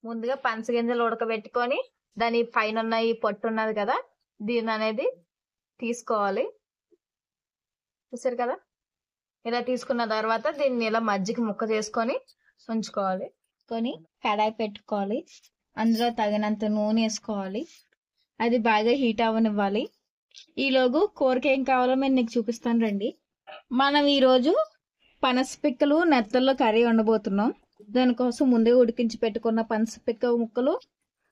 ముందుగా పనసగింజలు ఉడకబెట్టుకొని దాని పైన ఉన్న ఈ పొట్టు ఉన్నది కదా, దీన్ని అనేది తీసుకోవాలి. చూసారు కదా, ఇలా తీసుకున్న తర్వాత దీన్ని ఇలా మజ్జిగ ముక్క చేసుకొని ఉంచుకోవాలి. కొని కడాయి పెట్టుకోవాలి. అందులో తగినంత నూనె వేసుకోవాలి. అది బాగా హీట్ అవ్వనివ్వాలి. ఈలోగు కూరకి ఏం కావాలో నేను నీకు చూపిస్తాను రండి. మనం ఈరోజు పనస పిక్కలు నెత్తల్లో కర్రీ వండబోతున్నాం. దానికోసం ముందే ఉడికించి పెట్టుకున్న పనస పిక్క ముక్కలు,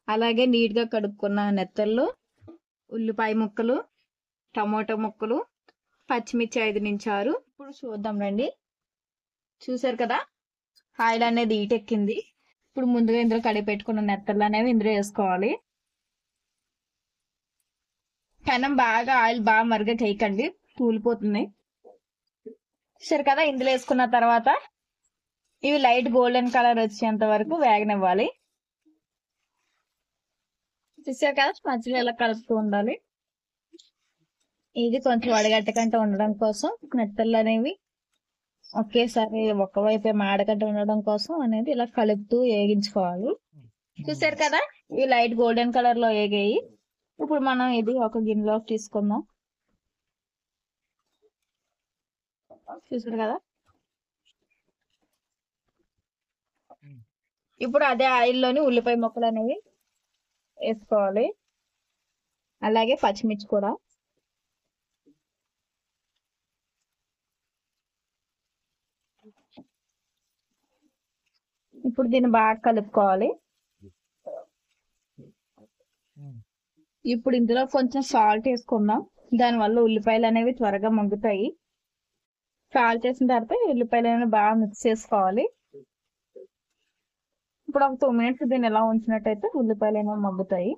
అలాగే నీట్ గా కడుక్కున్న నెత్తళ్ళు, ఉల్లిపాయ ముక్కలు, టమోటా ముక్కలు, పచ్చిమిర్చి 5 నుంచి 6. ఇప్పుడు చూద్దాం రండి. చూసారు కదా, ఆయిల్ అనేది ఈటెక్కింది. ఇప్పుడు ముందుగా ఇందులో కడిగి పెట్టుకున్న నెత్తళ్ళు అనేవి ఇందులో వేసుకోవాలి. పెనం బాగా ఆయిల్ బాగా మరిగా చేయకండి, తూలిపోతుంది. చూసారు కదా, ఇందులో వేసుకున్న తర్వాత ఇవి లైట్ గోల్డెన్ కలర్ వచ్చేంత వరకు వేగనివ్వాలి. చూసారు కదా, మధ్యలో ఇలా కలుపుతూ ఉండాలి. ఇది కొంచెం వడగట్టకంటే ఉండడం కోసం, నెత్తళ్ళు అనేవి ఒకేసారి ఒకవైపే మాడగట్ట ఉండడం కోసం అనేది ఇలా కలుపుతూ వేగించుకోవాలి. చూసారు కదా, ఇవి లైట్ గోల్డెన్ కలర్ లో వేగాయి. ఇప్పుడు మనం ఇది ఒక గిన్నెలోకి తీసుకుందాం. చూసారు కదా, ఇప్పుడు అదే ఆయిల్లోని ఉల్లిపాయ ముక్కలు అనేవి వేసుకోవాలి, అలాగే పచ్చిమిర్చి కూడా. ఇప్పుడు దీన్ని బాగా కలుపుకోవాలి. ఇప్పుడు ఇందులో కొంచెం సాల్ట్ వేసుకుందాం, దానివల్ల ఉల్లిపాయలు అనేవి త్వరగా మగ్గుతాయి. సాల్ట్ వేసిన తర్వాత ఉల్లిపాయలు అనేవి బాగా మిక్స్ చేసుకోవాలి. ఇప్పుడు ఒక 2 మినిట్స్ దీన్ని ఎలా ఉంచినట్టయితే ఉల్లిపాయలు అనేవి మగ్గుతాయి.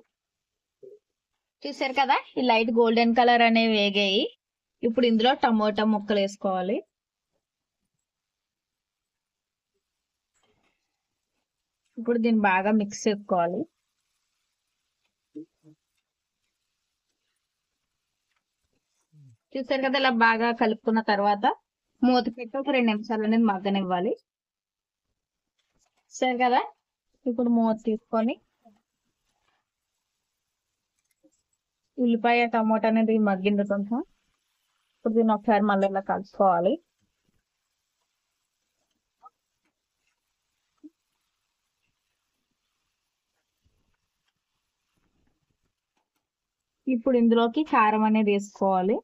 చూసారు కదా, ఈ లైట్ గోల్డెన్ కలర్ అనేవి వేగాయి. ఇప్పుడు ఇందులో టమోటా ముక్కలు వేసుకోవాలి. ఇప్పుడు దీన్ని బాగా మిక్స్ చేసుకోవాలి. చూసారు కదా, ఇలా బాగా కలుపుకున్న తర్వాత మూత పెట్టి ఒక 2 నిమిషాలు అనేది మగ్గనివ్వాలి. సరే కదా, ఇప్పుడు మూత తీసుకొని ఉల్లిపాయ టమోటా అనేది మగ్గింది కొంచెం. ఇప్పుడు దీన్ని ఒకసారి మళ్ళీ ఇలా కలుపుకోవాలి. ఇప్పుడు ఇందులోకి కారం అనేది వేసుకోవాలి.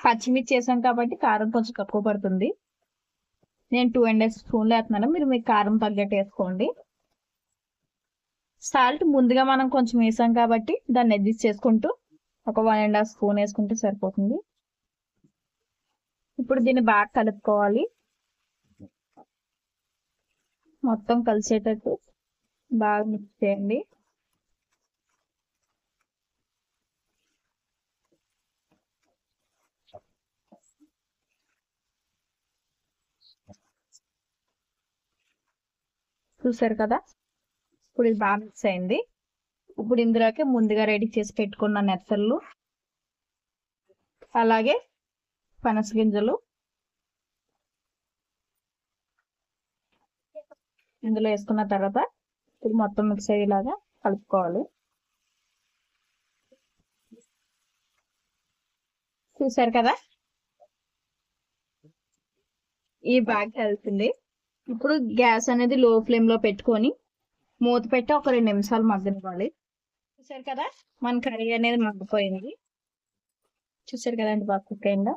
పచ్చిమిర్చి వేసాం కాబట్టి కారం కొంచెం తక్కువ పడుతుంది. నేను 2.5 స్పూన్లు వేస్తున్నాను, మీరు మీకు కారం తగ్గట్టు వేసుకోండి. సాల్ట్ ముందుగా మనం కొంచెం వేసాం కాబట్టి దాన్ని అడ్జస్ట్ చేసుకుంటూ ఒక 1.5 స్పూన్ వేసుకుంటే సరిపోతుంది. ఇప్పుడు దీన్ని బాగా కలుపుకోవాలి, మొత్తం కలిసేటట్టు బాగా మిక్స్ చేయండి. చూసారు కదా, ఇప్పుడు ఇది బాగా మిక్స్ అయింది. ఇప్పుడు ఇందులోకి ముందుగా రెడీ చేసి పెట్టుకున్న నెత్తళ్ళు, అలాగే పనస గింజలు ఇందులో వేసుకున్న తర్వాత ఇది మొత్తం మిక్స్ అయ్యేలాగా కలుపుకోవాలి. చూసారు కదా, ఈ బాగా కలిసింది. ఇప్పుడు గ్యాస్ అనేది లో ఫ్లేమ్ లో పెట్టుకొని మూత పెట్టి ఒక 2 నిమిషాలు మగ్గనివ్వాలి. చూసారు కదా, మన కర్రీ అనేది మగ్గిపోయింది. చూసారు కదండి, బాగా కుక్ అయిందా.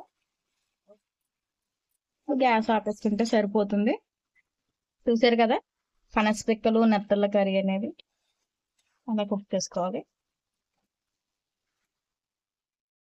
గ్యాస్ ఆపేసుకుంటే సరిపోతుంది. చూసారు కదా, పనస పిక్కలు నెత్తళ్ళ కర్రీ అనేది అలా కుక్ చేసుకోవాలి.